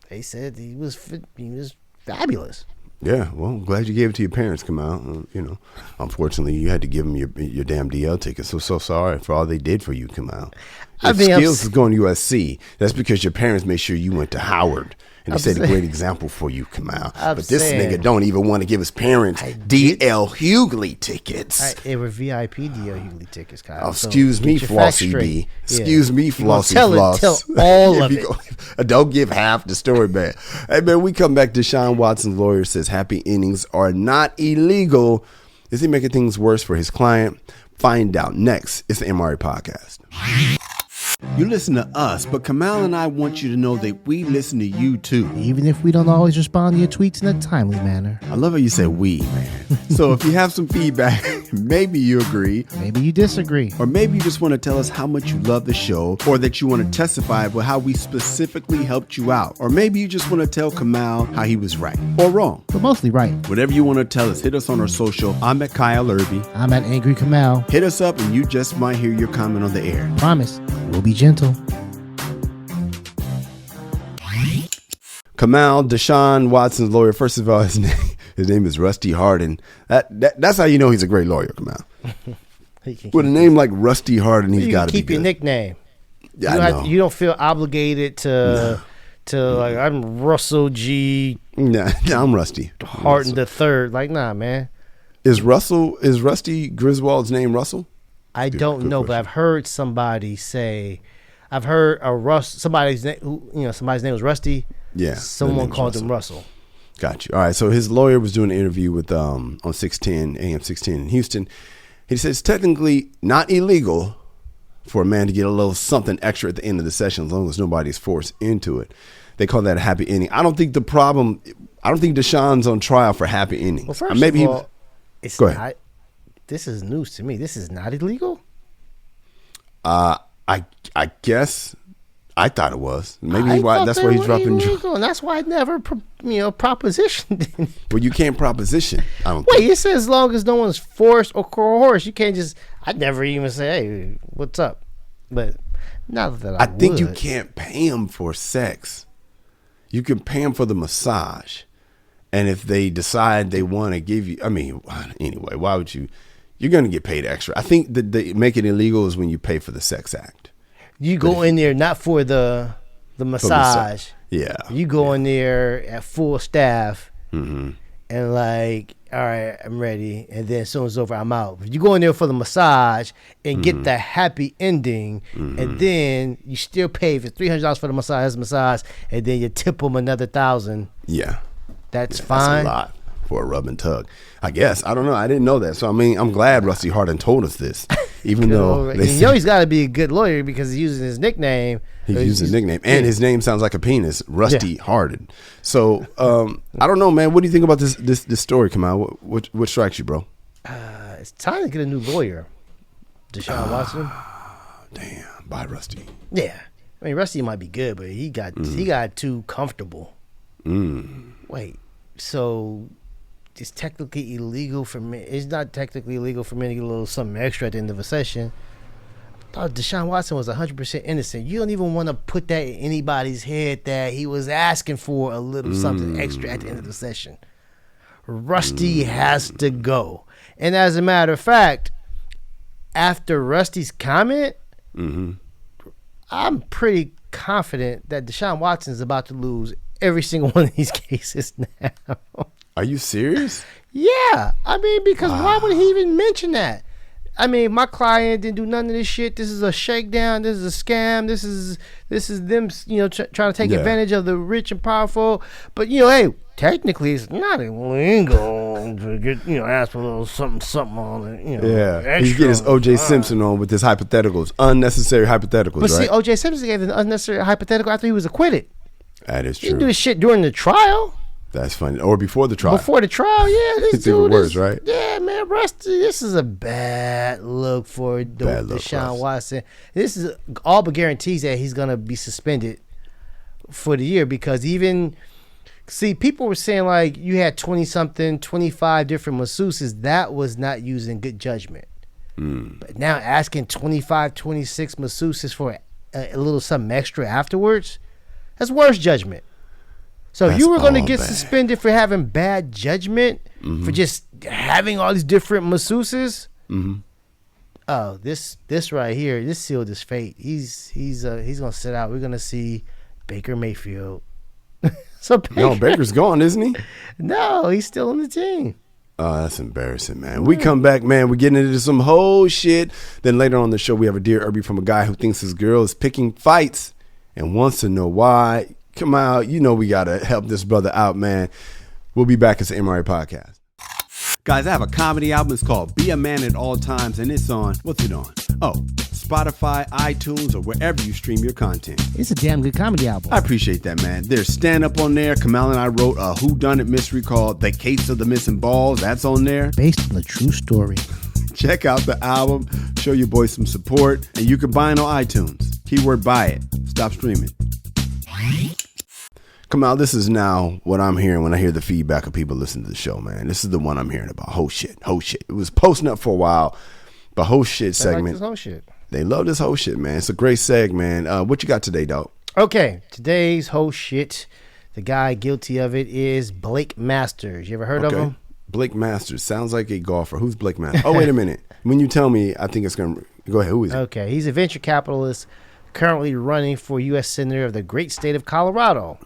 They said he was fabulous. Yeah, well, I'm glad you gave it to your parents, Kamal. Unfortunately, you had to give them your damn DL tickets. So sorry for all they did for you, Kamal. Skills is going to USC. That's because your parents made sure you went to Howard. And they set a great example for you, Kamal. But this nigga don't even want to give his parents DL Hughley tickets. They were VIP DL Hughley tickets, Kyle. Oh, excuse me, Flossy B. Excuse me, Flossy Floss. Tell all of it. Don't give half the story back. Hey, man, we come back. Deshaun Watson's lawyer says happy innings are not illegal. Is he making things worse for his client? Find out next. It's the MRA podcast. You listen to us, but Kamal and I want you to know that we listen to you too. Even if we don't always respond to your tweets in a timely manner. I love how you say we, man. So if you have some feedback, maybe you agree. Maybe you disagree. Or maybe you just want to tell us how much you love the show, or that you want to testify about how we specifically helped you out. Or maybe you just want to tell Kamal how he was right or wrong. But mostly right. Whatever you want to tell us, hit us on our social. I'm at Kyle Erby. I'm at Angry Kamal. Hit us up and you just might hear your comment on the air. Promise. We'll be gentle. Kamal, Deshaun Watson's lawyer. First of all, his name is Rusty Hardin. That's how you know he's a great lawyer, Kamal. With a name like Rusty Hardin, he's got to be good. Keep your nickname. Yeah, you don't feel obligated to like, I'm Russell G. Nah, I'm Rusty Hardin the third. Like, nah, man. Is Rusty Griswold's name Russell? I don't know, but I've heard somebody say, somebody's name was Rusty. Yeah. Someone called him Russell. Got you. All right. So his lawyer was doing an interview with on 610 AM 610 in Houston. He says it's technically not illegal for a man to get a little something extra at the end of the session as long as nobody's forced into it. They call that a happy ending. I don't think Deshaun's on trial for happy endings. Well, first of all, it's go not. ahead. This is news to me. This is not illegal. I guess I thought it was. Maybe that's why he's dropping. Illegal, and that's why I never propositioned it. Well, you can't proposition. I don't. Wait, it says as long as no one's forced or coerced, you can't just. I'd never even say, "Hey, what's up?" But not that I think you can't pay him for sex. You can pay him for the massage, and if they decide they want to give you, anyway, why would you? You're going to get paid extra. I think that they make it illegal is when you pay for the sex act. You go in there not for the massage. Yeah. You go in there at full staff mm-hmm. and like, all right, I'm ready. And then as soon as it's over, I'm out. But you go in there for the massage and get that happy ending. Mm-hmm. And then you still pay for $300 for the massage. And then you tip them another $1,000. Yeah. That's fine. That's a lot for a rub and tug. I guess. I don't know. I didn't know that. So, I'm glad Rusty Hardin told us this. Even though he's got to be a good lawyer because he's using his nickname. He's using his nickname, and his name sounds like a penis, Rusty Harden. So I don't know, man. What do you think about this story, Kamal? What strikes you, bro? It's time to get a new lawyer. Deshaun Watson. Damn, bye, Rusty. Yeah, I mean Rusty might be good, but he got too comfortable. Wait, so it's technically illegal for me? It's not technically illegal for me to get a little something extra at the end of a session. I thought Deshaun Watson was 100% innocent. You don't even want to put that in anybody's head that he was asking for a little something extra at the end of the session. Rusty has to go. And as a matter of fact, after Rusty's comment, I'm pretty confident that Deshaun Watson is about to lose every single one of these cases now. Are you serious? Yeah. I mean, because why would he even mention that? I mean, my client didn't do none of this shit. This is a shakedown. This is a scam. This is them, trying to take advantage of the rich and powerful. But hey, technically, it's not illegal to get ask for a little something on it. Yeah, he's getting his O.J. Simpson on with his hypotheticals, unnecessary hypotheticals. But right? see, O.J. Simpson gave an unnecessary hypothetical after he was acquitted. That is true. He didn't do this shit during the trial. That's funny. Or before the trial. Before the trial, yeah. This it's even worse, right? Yeah, man, Rusty. This is a bad look for Deshaun Watson. This is all but guarantees that he's gonna be suspended for the year because people were saying like you had 25 different masseuses. That was not using good judgment. But now asking 25, 26 masseuses for a little something extra afterwards, that's worse judgment. So you were going to get suspended for having bad judgment, for just having all these different masseuses. Oh, this right here, this sealed his fate. He's going to sit out. We're going to see Baker Mayfield. Baker's gone, isn't he? No, he's still on the team. Oh, that's embarrassing, man. We come back, man. We're getting into some whole shit. Then later on the show, we have a Dear Erby from a guy who thinks his girl is picking fights and wants to know why. Come out, we got to help this brother out, man. We'll be back. It's the MRA podcast. Guys, I have a comedy album. It's called Be a Man at All Times, and it's on, what's it on? Oh, Spotify, iTunes, or wherever you stream your content. It's a damn good comedy album. I appreciate that, man. There's stand-up on there. Kamal and I wrote a whodunit mystery called The Case of the Missing Balls. That's on there. Based on a true story. Check out the album. Show your boy some support. And you can buy it on iTunes. Keyword buy it. Stop streaming. Kamal, this is now what I'm hearing when I hear the feedback of people listening to the show, man. This is the one I'm hearing about. Ho shit. It was posting up for a while, but ho shit segment. They like this whole shit. They love this whole shit, man. It's a great seg, man. What you got today, dog? Okay, today's whole shit. The guy guilty of it is Blake Masters. You ever heard of him? Blake Masters sounds like a golfer. Who's Blake Masters? Oh, wait a minute. When you tell me, I think it's gonna go ahead. Who is he? Okay, he's a venture capitalist currently running for U.S. Senator of the great state of Colorado.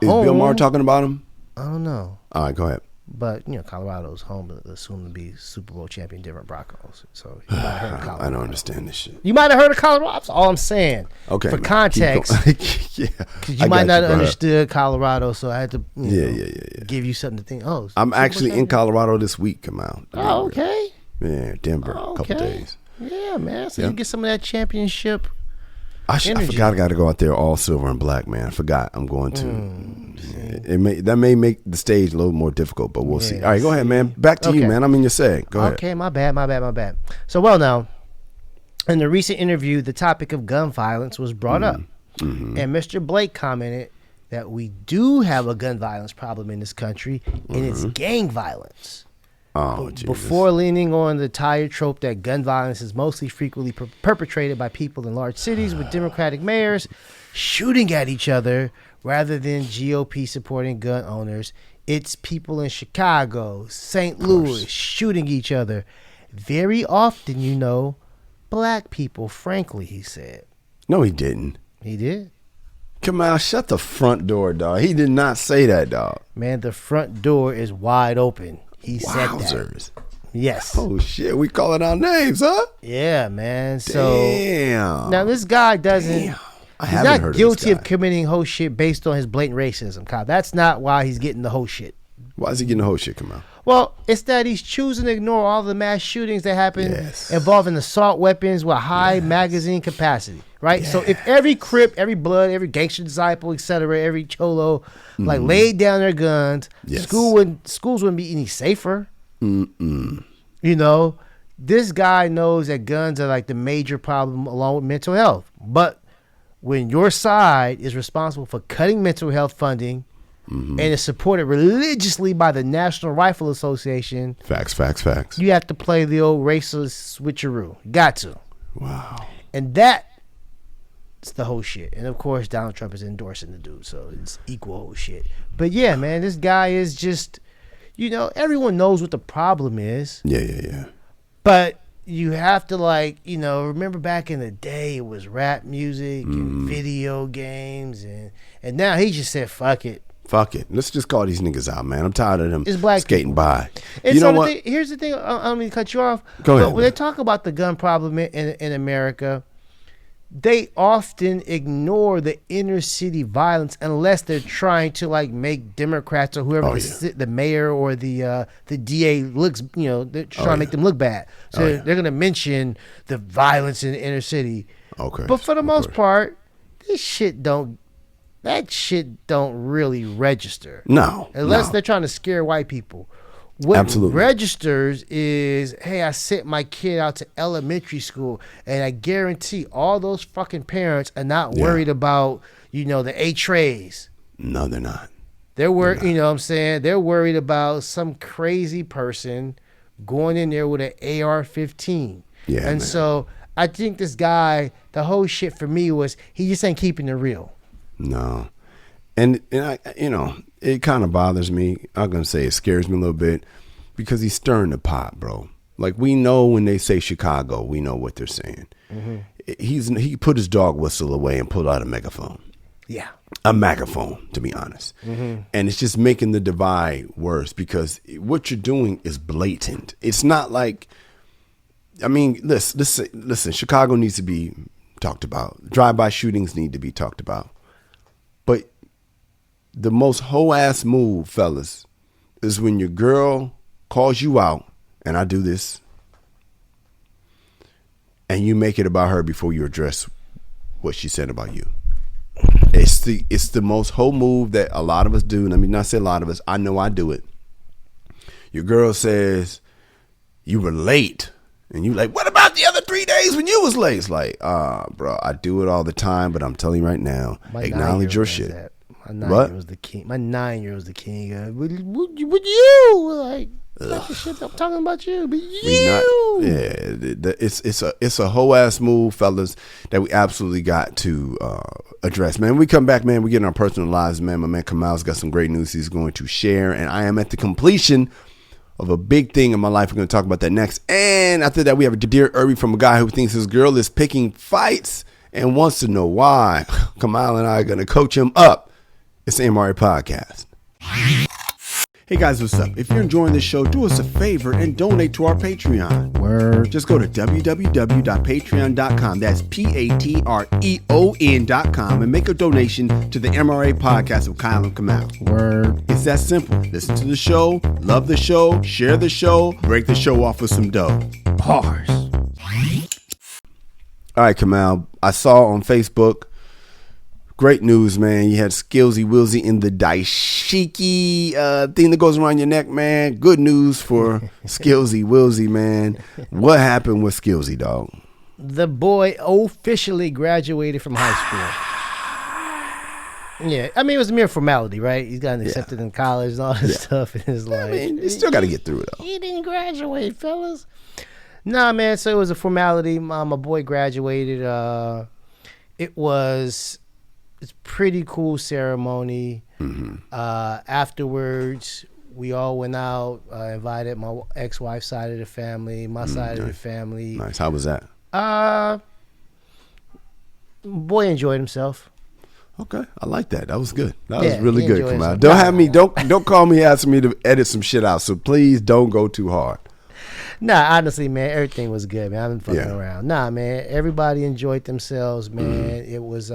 Is Bill Maher talking about him? I don't know. All right, go ahead. But, Colorado's home to soon to be Super Bowl champion Denver Broncos. So you might have heard of Colorado. I don't understand this shit. You might have heard of Colorado. That's all I'm saying. Okay. For context. Yeah. You might not have understood Colorado, so I had to give you something to think. Oh, I'm actually in Colorado this week, Kamal. Oh, okay. Yeah, Denver, a couple days. Yeah, man. So you get some of that championship I forgot I got to go out there all silver and black, man. I forgot I'm going to. That may make the stage a little more difficult, but we'll see. All right, go ahead, man. Back to you, man. I'm in your seg. Go ahead. Okay, my bad. So, well, now, in the recent interview, the topic of gun violence was brought up. And Mr. Blake commented that we do have a gun violence problem in this country, and it's gang violence. Oh, Jesus. Before leaning on the tired trope that gun violence is mostly frequently perpetrated by people in large cities with Democratic mayors shooting at each other rather than GOP supporting gun owners, it's people in Chicago, St. Louis shooting each other. Very often, black people, frankly, he said. No, he didn't. He did. Come on, shut the front door, dog. He did not say that, dog. Man, the front door is wide open. He said that. Yes. Oh, shit. We calling out names, huh? Yeah, man. So, damn. Now, this guy doesn't... Damn. He's not guilty of committing whole shit based on his blatant racism, Kyle. That's not why he's getting the whole shit. Why is he getting the whole shit come out? Well, it's that he's choosing to ignore all the mass shootings that happen involving assault weapons with high magazine capacity, right? So if every Crip, every Blood, every gangster disciple, etc., every cholo, like laid down their guns, schools wouldn't be any safer. You know, this guy knows that guns are like the major problem along with mental health. But when your side is responsible for cutting mental health funding, and is supported religiously by the National Rifle Association. Facts. You have to play the old racist switcheroo. Got to. Wow. And that's the whole shit. And of course, Donald Trump is endorsing the dude, so it's equal whole shit. But yeah, man, this guy is just, you know, everyone knows what the problem is. Yeah. But you have to, like, you know, remember back in the day, it was rap music and video games, and now he just said, fuck it. Fuck it. Let's just call these niggas out, man. I'm tired of them skating by. And you so know what? Here's the thing. I don't mean to cut you off. Go ahead. When they talk about the gun problem in America, they often ignore the inner city violence unless they're trying to like make Democrats or whoever the mayor or the DA looks, you know, they're trying to make them look bad. So they're going to mention the violence in the inner city. Okay. But for the most part, that shit don't really register. No. Unless they're trying to scare white people. What registers is, hey, I sent my kid out to elementary school, and I guarantee all those fucking parents are not worried about, you know, the A-trays. No, they're not. They're worried, you know what I'm saying? They're worried about some crazy person going in there with an AR-15. Yeah, and so I think this guy, the whole shit for me was, he just ain't keeping it real. No. And I, you know, it kind of bothers me. I'm going to say it scares me a little bit because he's stirring the pot, bro. Like, we know when they say Chicago, we know what they're saying. He put his dog whistle away and pulled out a megaphone. Yeah. A megaphone, to be honest. And it's just making the divide worse because what you're doing is blatant. It's not like, I mean, listen, Chicago needs to be talked about. Drive-by shootings need to be talked about. But the most hoe-ass move, fellas, is when your girl calls you out, and I do this, and you make it about her before you address what she said about you. It's the most hoe move that a lot of us do. And I mean, not say a lot of us. I know I do it. Your girl says, you were late. And you like, what about the other 3 days when you was late? It's like, bro, I do it all the time, but I'm telling you right now, acknowledge your shit. My 9-year-old's the king. My 9-year-old's the king. Would you like? Not the shit I'm talking about you, but you. It's a whole ass move, fellas, that we absolutely got to address. Man, we come back, man. We get in our personal lives, man. My man Kamal's got some great news he's going to share, and I am at the completion of a big thing in my life. We're going to talk about that next. And after that, we have a Dear Erby from a guy who thinks his girl is picking fights and wants to know why. Kamal and I are going to coach him up. It's the MRA podcast. Hey guys, what's up? If you're enjoying this show, do us a favor and donate to our Patreon. Word. Just go to www.patreon.com. That's Patreon.com and make a donation to the MRA podcast with Kyle and Kamal. Word. It's that simple. Listen to the show, love the show, share the show, break the show off with some dough. Bars. All right, Kamal. I saw on Facebook, great news, man. You had Skillsy Willsy in the dashiki thing that goes around your neck, man. Good news for Skillsy Willsy, man. What happened with Skillsy, dog? The boy officially graduated from high school. Yeah, I mean, it was a mere formality, right? He's gotten accepted in college and all this stuff. And it's like, I mean, you still got to get through it, though. He didn't graduate, fellas. Nah, man, so it was a formality. My boy graduated. It's pretty cool ceremony. Afterwards, we all went out, invited my ex-wife's side of the family, my side of the family. Nice. How was that? Boy enjoyed himself. Okay, I like that. That was good. That was really good. Come out. Don't call me asking me to edit some shit out. So please don't go too hard. Nah, honestly, man, everything was good, man. I've been fucking around. Nah, man, everybody enjoyed themselves, man. It was,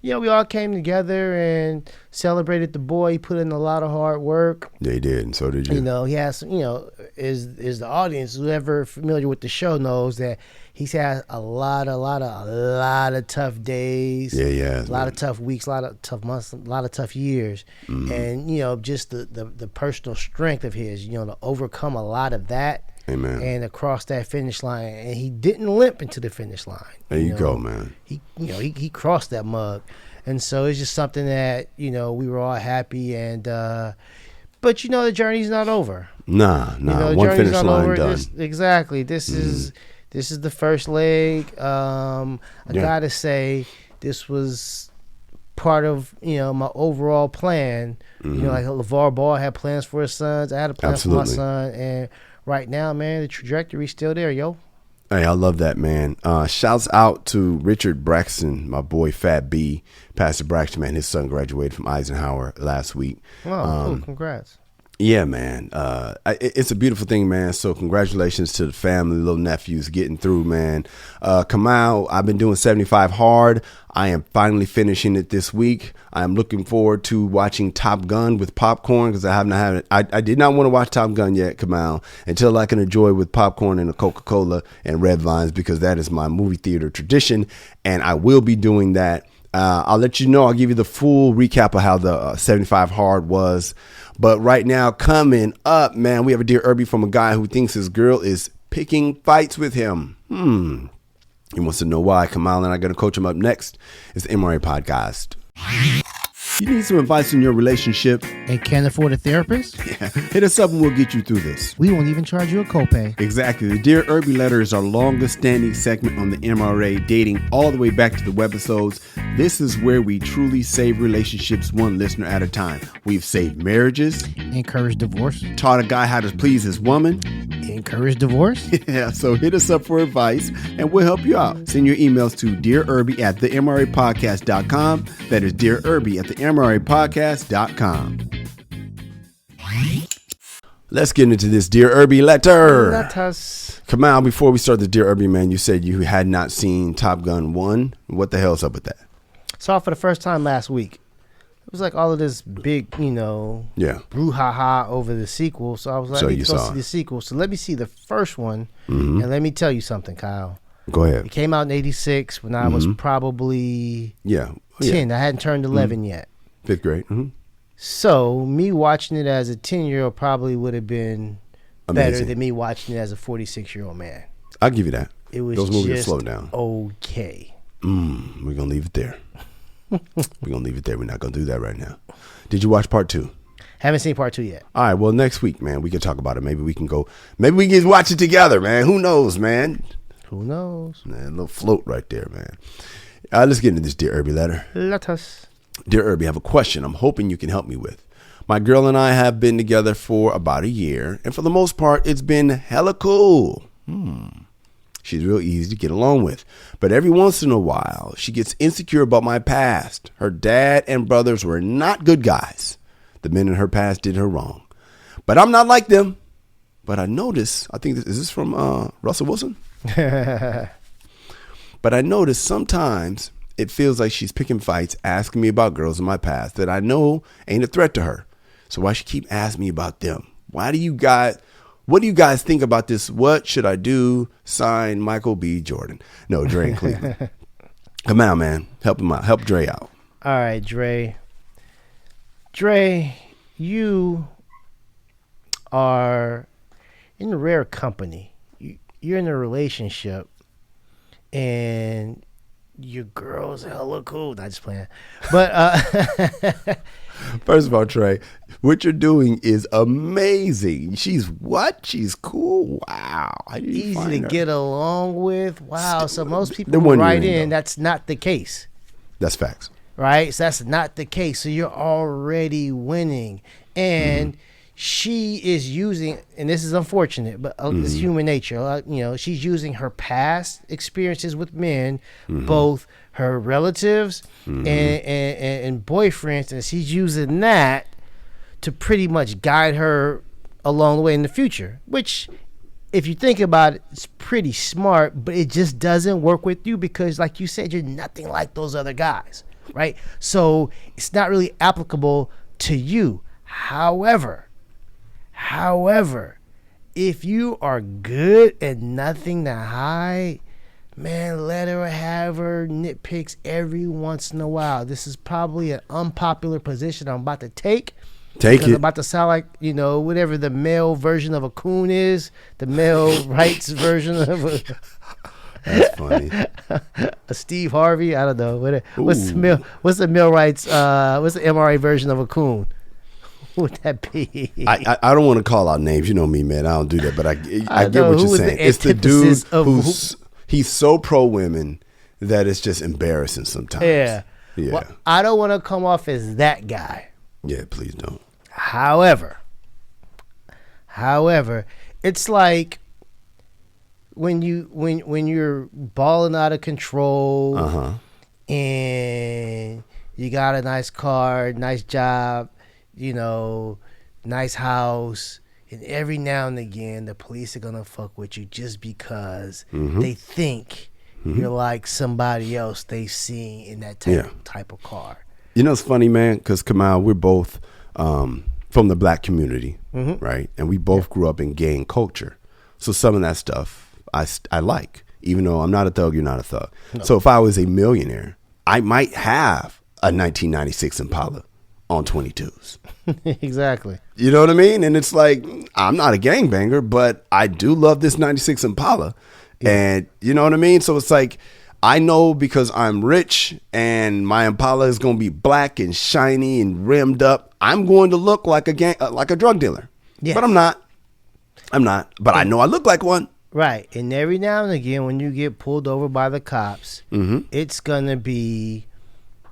we all came together and celebrated the boy. He put in a lot of hard work. Yeah, he did, and so did you. He has, is the audience, whoever familiar with the show knows that he's had a lot of tough days. Yeah, yeah. A lot of tough weeks, a lot of tough months, a lot of tough years. Mm-hmm. And, just the personal strength of his, to overcome a lot of that. Amen. And across that finish line, and he didn't limp into the finish line. There you go, man. He crossed that mug, and so it's just something that we were all happy and. But the journey's not over. Nah. One finish line done. Exactly. This is the first leg. I gotta say, this was part of my overall plan. Like LeVar Ball had plans for his sons. I had a plan for my son, and right now, man, the trajectory's still there, yo. Hey, I love that, man. Shouts out to Richard Braxton, my boy Fat B, Pastor Braxton, man. His son graduated from Eisenhower last week. Oh, cool. Congrats. Yeah, man. It's a beautiful thing, man. So congratulations to the family, little nephews getting through, man. Kamal, I've been doing 75 hard. I am finally finishing it this week. I am looking forward to watching Top Gun with popcorn because I did not want to watch Top Gun yet, Kamal, until I can enjoy with popcorn and a Coca-Cola and red vines because that is my movie theater tradition, and I will be doing that. I'll let you know. I'll give you the full recap of how the 75 hard was. But right now, coming up, man, we have a Dear Erby from a guy who thinks his girl is picking fights with him. He wants to know why. Kamal and I are going to coach him up next. It's the MRA podcast. You need some advice in your relationship and can't afford a therapist? Yeah. Hit us up and we'll get you through this. We won't even charge you a copay. Exactly. The Dear Erby letter is our longest standing segment on the MRA, dating all the way back to the webisodes. This is where we truly save relationships one listener at a time. We've saved marriages, encouraged divorce, taught a guy how to please his woman, encouraged divorce. Yeah, so hit us up for advice and we'll help you out. Send your emails to dearerby@themrapodcast.com. That is dearerby@themrapodcast.com. Let's get into this Dear Erby letter. Let us. Kamal, before we start the Dear Erby, man, you said you had not seen Top Gun 1. What the hell's up with that? Saw it for the first time last week. It was like all of this big, brouhaha over the sequel. So I was like, so let's go see the sequel. So let me see the first one. Mm-hmm. And let me tell you something, Kyle. Go ahead. It came out in 86 when I was probably 10. I hadn't turned 11 yet. 5th grade. Mm-hmm. So me watching it as a 10-year-old probably would have been amazing. better than me watching it as a 46-year-old man. I'll give you that. It was those movies just slow down. Okay. We're going to leave it there. We're going to leave it there. We're not going to do that right now. Did you watch part 2? Haven't seen part 2 yet. All right. Well, next week, man, we can talk about it. Maybe we can watch it together, man. Who knows, man? Who knows? Man, a little float right there, man. Let's get into this Dear Erby letter. Let us. Dear Erby, I have a question I'm hoping you can help me with. My girl and I have been together for about a year, and for the most part, it's been hella cool. She's real easy to get along with. But every once in a while, she gets insecure about my past. Her dad and brothers were not good guys. The men in her past did her wrong. But I'm not like them. But I notice, is this from Russell Wilson? But I notice sometimes it feels like she's picking fights, asking me about girls in my past that I know ain't a threat to her. So why she keep asking me about them? What do you guys think about this? What should I do? Signed, Michael B. Jordan. No, Dre in Cleveland. Come on, man. Help him out. Help Dre out. All right, Dre. Dre, you are in rare company. You're in a relationship, and your girl's hella cool. Not just playing. But first of all, Trey, what you're doing is amazing. She's what? She's cool. Wow. Easy to get along with. Wow. So most people who write in, that's not the case. That's facts. Right? So that's not the case. So you're already winning. And she is using, and this is unfortunate, but it's human nature. She's using her past experiences with men, both her relatives and boyfriends, and she's using that to pretty much guide her along the way in the future, which, if you think about it, it's pretty smart, but it just doesn't work with you because, like you said, you're nothing like those other guys. right? So it's not really applicable to you. However, if you are good and nothing to hide, man, let her have her nitpicks every once in a while. This is probably an unpopular position I'm about to take. Take it. I'm about to sound like, whatever the male version of a coon is, the male rights version of a... That's funny. A Steve Harvey, I don't know. What's the male rights? What's the MRA version of a coon? What would that be? I don't want to call out names. You know me, man. I don't do that. But I get what you're saying. It's the dude he's so pro women that it's just embarrassing sometimes. Yeah. Well, I don't want to come off as that guy. Yeah, please don't. However, it's like when you're balling out of control, and you got a nice car, nice job, nice house, and every now and again the police are gonna fuck with you just because they think you're like somebody else they've seen in that type of car. It's funny, man, because Kamal, we're both from the black community, right? And we both grew up in gang culture. So some of that stuff I like, even though I'm not a thug, you're not a thug. No. So if I was a millionaire, I might have a 1996 Impala on 22s. Exactly. You know what I mean? And it's like, I'm not a gangbanger, but I do love this 96 Impala. Yeah. And you know what I mean? So it's like, I know because I'm rich and my Impala is going to be black and shiny and rimmed up, I'm going to look like a drug dealer. Yes. But I'm not. But I know I look like one. Right. And every now and again, when you get pulled over by the cops, it's going to be,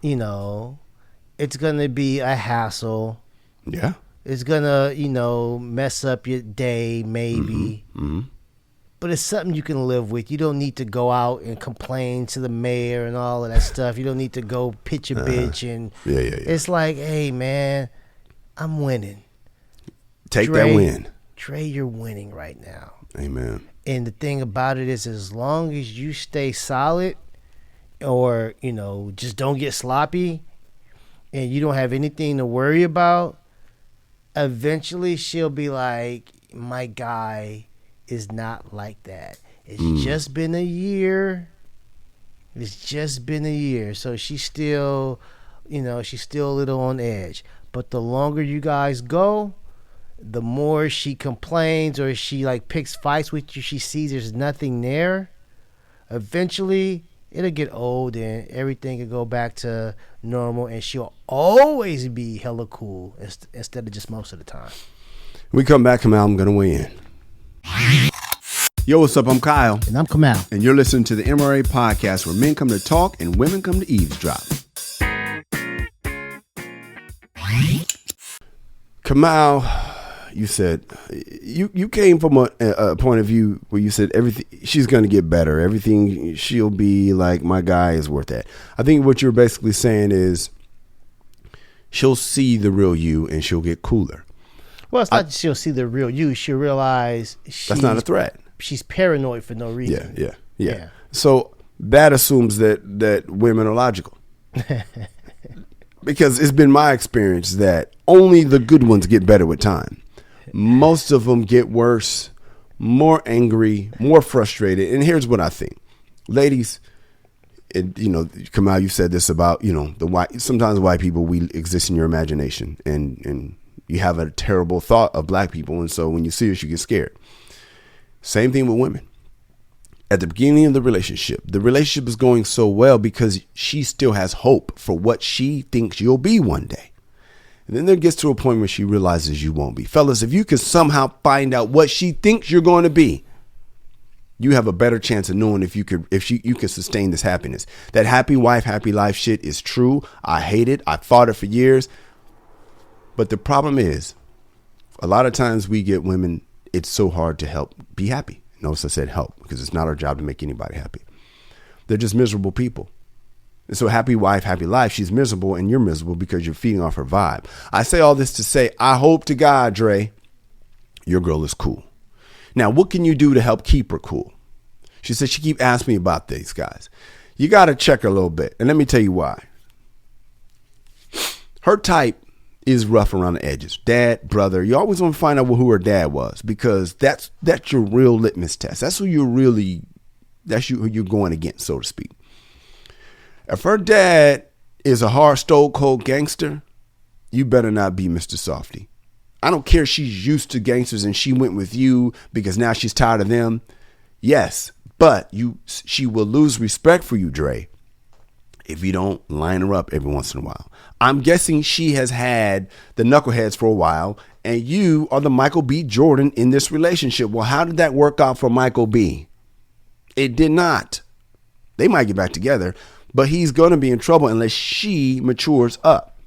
it's going to be a hassle. Yeah. It's going to, mess up your day, maybe. But it's something you can live with. You don't need to go out and complain to the mayor and all of that stuff. You don't need to go pitch a bitch. And it's like, hey, man, I'm winning. Take that win. Dre, you're winning right now. Amen. And the thing about it is, as long as you stay solid or, just don't get sloppy and you don't have anything to worry about, eventually she'll be like, my guy is not like that. It's just been a year. So she's still, she's still a little on edge. But the longer you guys go, the more she complains or she picks fights with you, she sees there's nothing there. Eventually, it'll get old and everything will go back to normal, and she'll always be hella cool instead of just most of the time. When we come back, Kamal, I'm going to weigh in. Yo, what's up? I'm Kyle. And I'm Kamal. And you're listening to the MRA podcast, where men come to talk and women come to eavesdrop. Kamal, you said you came from a point of view where you said everything, she's going to get better. Everything, she'll be like, my guy is worth that. I think what you're basically saying is she'll see the real you and she'll get cooler. Well, it's not that she'll see the real you. She'll realize that's not a threat. She's paranoid for no reason. Yeah. So that assumes that women are logical. Because it's been my experience that only the good ones get better with time. Most of them get worse, more angry, more frustrated. And here's what I think. Ladies, Kamal, you said this about, sometimes white people, we exist in your imagination and you have a terrible thought of black people. And so when you see us, you get scared. Same thing with women. At the beginning of the relationship is going so well because she still has hope for what she thinks you'll be one day. And then there gets to a point where she realizes you won't be. Fellas, if you could somehow find out what she thinks you're going to be, you have a better chance of knowing if you could sustain this happiness. That happy wife, happy life shit is true. I hate it. I fought it for years. But the problem is, a lot of times we get women, it's so hard to help be happy. Notice I said help because it's not our job to make anybody happy. They're just miserable people. And so happy wife, happy life, she's miserable and you're miserable because you're feeding off her vibe. I say all this to say, I hope to God, Dre, your girl is cool. Now, what can you do to help keep her cool? She said she keep asking me about these guys. You got to check her a little bit. And let me tell you why. Her type is rough around the edges. Dad, brother. You always want to find out who her dad was, because that's your real litmus test. That's who who you're going against, so to speak. If her dad is a hard, stone cold gangster, you better not be Mr. Softy. I don't care if she's used to gangsters and she went with you because now she's tired of them. Yes, but she will lose respect for you, Dre, if you don't line her up every once in a while. I'm guessing she has had the knuckleheads for a while, and you are the Michael B. Jordan in this relationship. Well, how did that work out for Michael B? It did not. They might get back together, but he's going to be in trouble unless she matures up.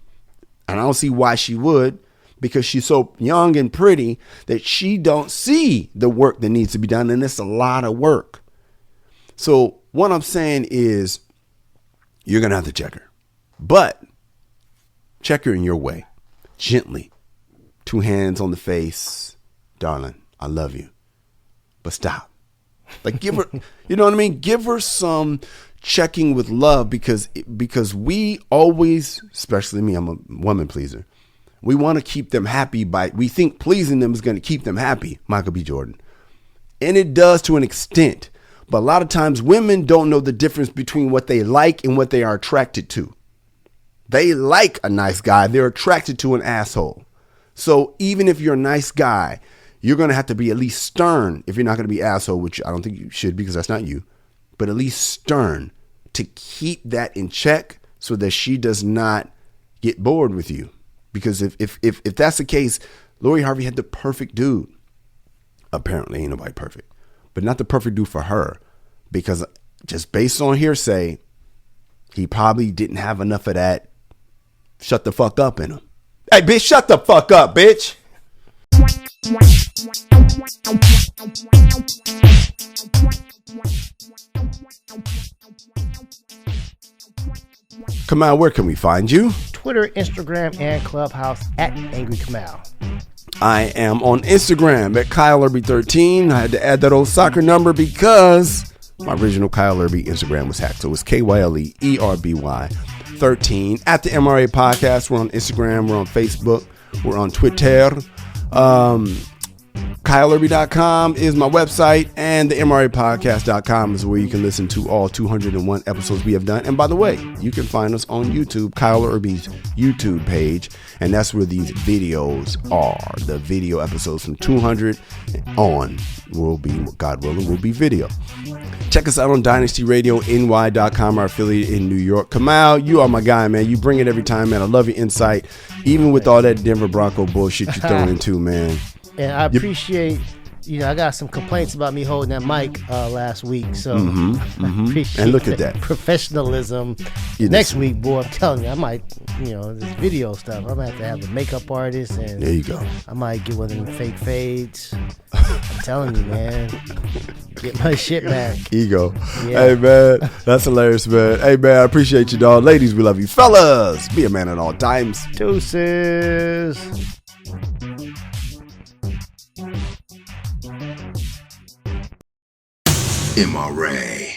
And I don't see why she would, because she's so young and pretty that she don't see the work that needs to be done. And it's a lot of work. So what I'm saying is you're going to have to check her, but check her in your way, gently, 2 hands on the face. Darling, I love you, but stop. Like, give her, you know what I mean? Give her some checking with love, because we always, especially me, I'm a woman pleaser. We want to keep them happy we think pleasing them is going to keep them happy, Michael B. Jordan. And it does to an extent. But a lot of times women don't know the difference between what they like and what they are attracted to. They like a nice guy. They're attracted to an asshole. So even if you're a nice guy, you're going to have to be at least stern if you're not going to be asshole, which I don't think you should, because that's not you. But at least stern to keep that in check so that she does not get bored with you. Because if that's the case, Lori Harvey had the perfect dude. Apparently ain't nobody perfect, but not the perfect dude for her, because just based on hearsay, he probably didn't have enough of that shut the fuck up in him. Hey, bitch, shut the fuck up, bitch. Kamal, where can we find you? Twitter, Instagram, and Clubhouse at Angry Kamal. I am on Instagram at Kyle Erby13. I had to add that old soccer number because my original Kyle Erby Instagram was hacked. So it was KYLEERBY 13. At the MRA Podcast, we're on Instagram, we're on Facebook, we're on Twitter. KyleErby.com is my website, and the MRApodcast.com is where you can listen to all 201 episodes we have done. And by the way, you can find us on YouTube, Kyle Erby's YouTube page, and that's where these videos are. The video episodes from 200 on will be, God willing, will be video. Check us out on DynastyRadioNY.com, our affiliate in New York. Kamal, you are my guy, man. You bring it every time, man. I love your insight, even with all that Denver Bronco bullshit you're throwing into, man. And I appreciate, I got some complaints about me holding that mic last week. So I appreciate and look at that professionalism. Next week, boy, I'm telling you, I might, this video stuff, I'm going to have a makeup artist. And there you go. I might get one of them fake fades. I'm telling you, man. Get my shit back. Ego. Yeah. Hey, man. That's hilarious, man. Hey, man, I appreciate you, dog. Ladies, we love you. Fellas, be a man at all times. Deuces. MRA.